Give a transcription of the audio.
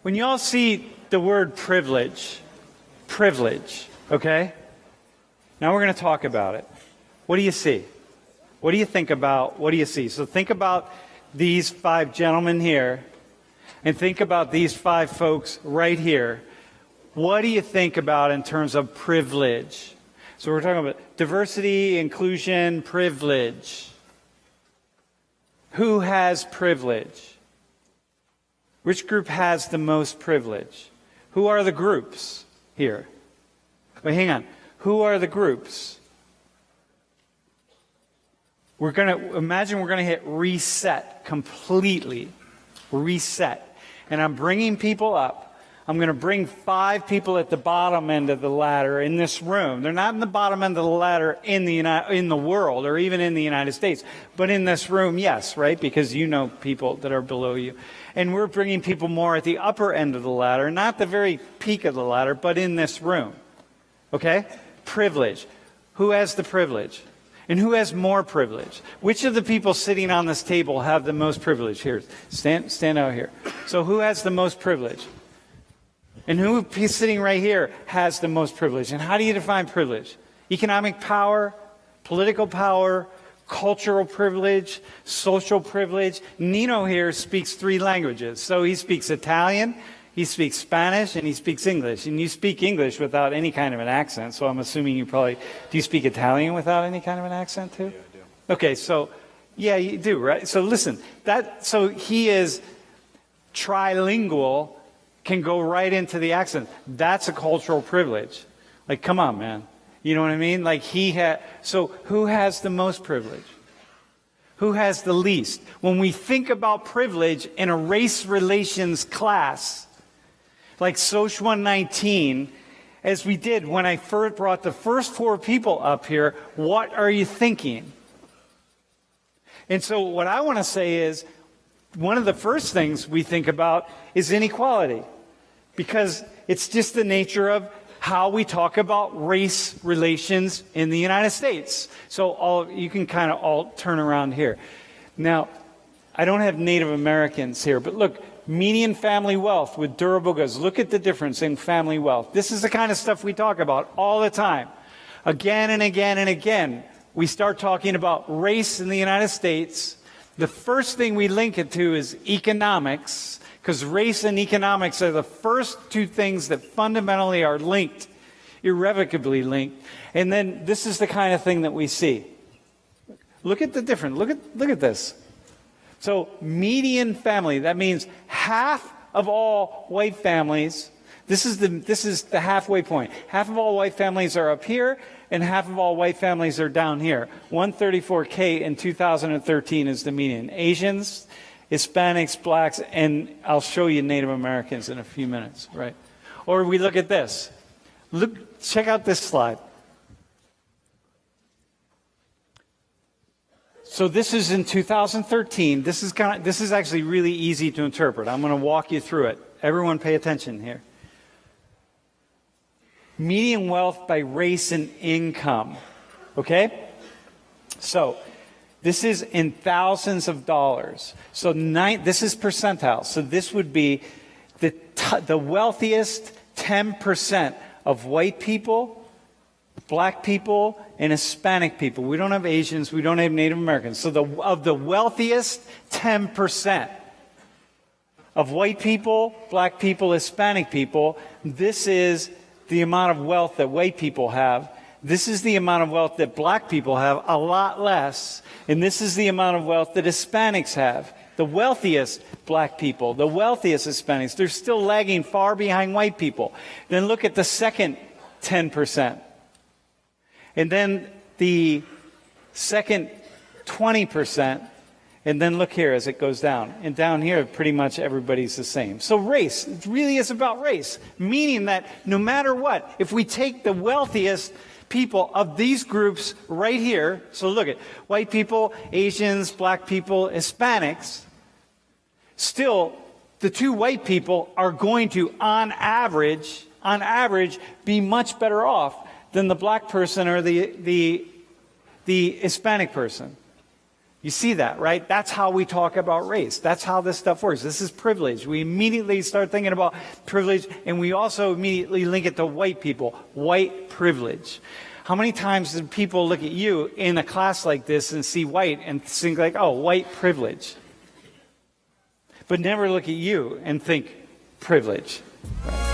When you all see the word privilege, okay? Now we're going to talk about it. What do you see? What do you think about? What do you see? So think about these 5 gentlemen here, and think about these 5 folks right here. What do you think about in terms of privilege? So we're talking about diversity, inclusion, privilege. Who has privilege? Which group has the most privilege? Who are the groups here? Wait, hang on. Who are the groups? We're going to hit reset completely. Reset. And I'm bringing people up. I'm going to bring 5 people at the bottom end of the ladder in this room. They're not in the bottom end of the ladder in the world or even in the United States. But in this room, yes, right? Because you know people that are below you. And we're bringing people more at the upper end of the ladder, not the very peak of the ladder, but in this room. Okay? Privilege. Who has the privilege? And who has more privilege? Which of the people sitting on this table have the most privilege? Here, stand out here. So who has the most privilege? And who sitting right here has the most privilege? And how do you define privilege? Economic power, political power, cultural privilege, social privilege. Nino here speaks 3 languages. So he speaks Italian, he speaks Spanish, and he speaks English. And you speak English without any kind of an accent. So I'm assuming do you speak Italian without any kind of an accent too? Yeah, I do. Okay, so, yeah, you do, right? So listen, so he is trilingual, can go right into the accent. That's a cultural privilege. Like, come on, man. You know what I mean? Like so who has the most privilege? Who has the least? When we think about privilege in a race relations class, like Soc 119, as we did when I first brought the first 4 people up here, what are you thinking? And so what I want to say is, one of the first things we think about is inequality. Because it's just the nature of how we talk about race relations in the United States. So you can kind of all turn around here. Now, I don't have Native Americans here, but look, median family wealth with durable goods. Look at the difference in family wealth. This is the kind of stuff we talk about all the time. Again and again and again, we start talking about race in the United States. The first thing we link it to is economics, because race and economics are the first 2 things that fundamentally are linked, irrevocably linked. And then this is the kind of thing that we see. Look at the difference. Look at this. So median family, that means half of all white families. This is the halfway point. Half of all white families are up here, and half of all white families are down here. 134K in 2013 is the median. Asians, Hispanics, blacks, and I'll show you Native Americans in a few minutes, right? Or we look at this. Check out this slide. So this is in 2013. This is actually really easy to interpret. I'm going to walk you through it. Everyone pay attention here. Median wealth by race and income. Okay? So this is in thousands of dollars. So this is percentile. So this would be the wealthiest 10% of white people, black people, and Hispanic people. We don't have Asians. We don't have Native Americans. So of the wealthiest 10% of white people, black people, Hispanic people, this is the amount of wealth that white people have. This is the amount of wealth that black people have, a lot less. And this is the amount of wealth that Hispanics have. The wealthiest black people, the wealthiest Hispanics, they're still lagging far behind white people. Then look at the second 10%. And then the second 20%. And then look here as it goes down. And down here, pretty much everybody's the same. So race, it really is about race. Meaning that no matter what, if we take the wealthiest people of these groups right here, so look at white people, Asians, black people, Hispanics, still the 2 white people are going to, on average, be much better off than the black person or the Hispanic person. You see that, right? That's how we talk about race. That's how this stuff works. This is privilege. We immediately start thinking about privilege, and we also immediately link it to white people. White privilege. How many times do people look at you in a class like this and see white and think like, oh, white privilege? But never look at you and think privilege. Right?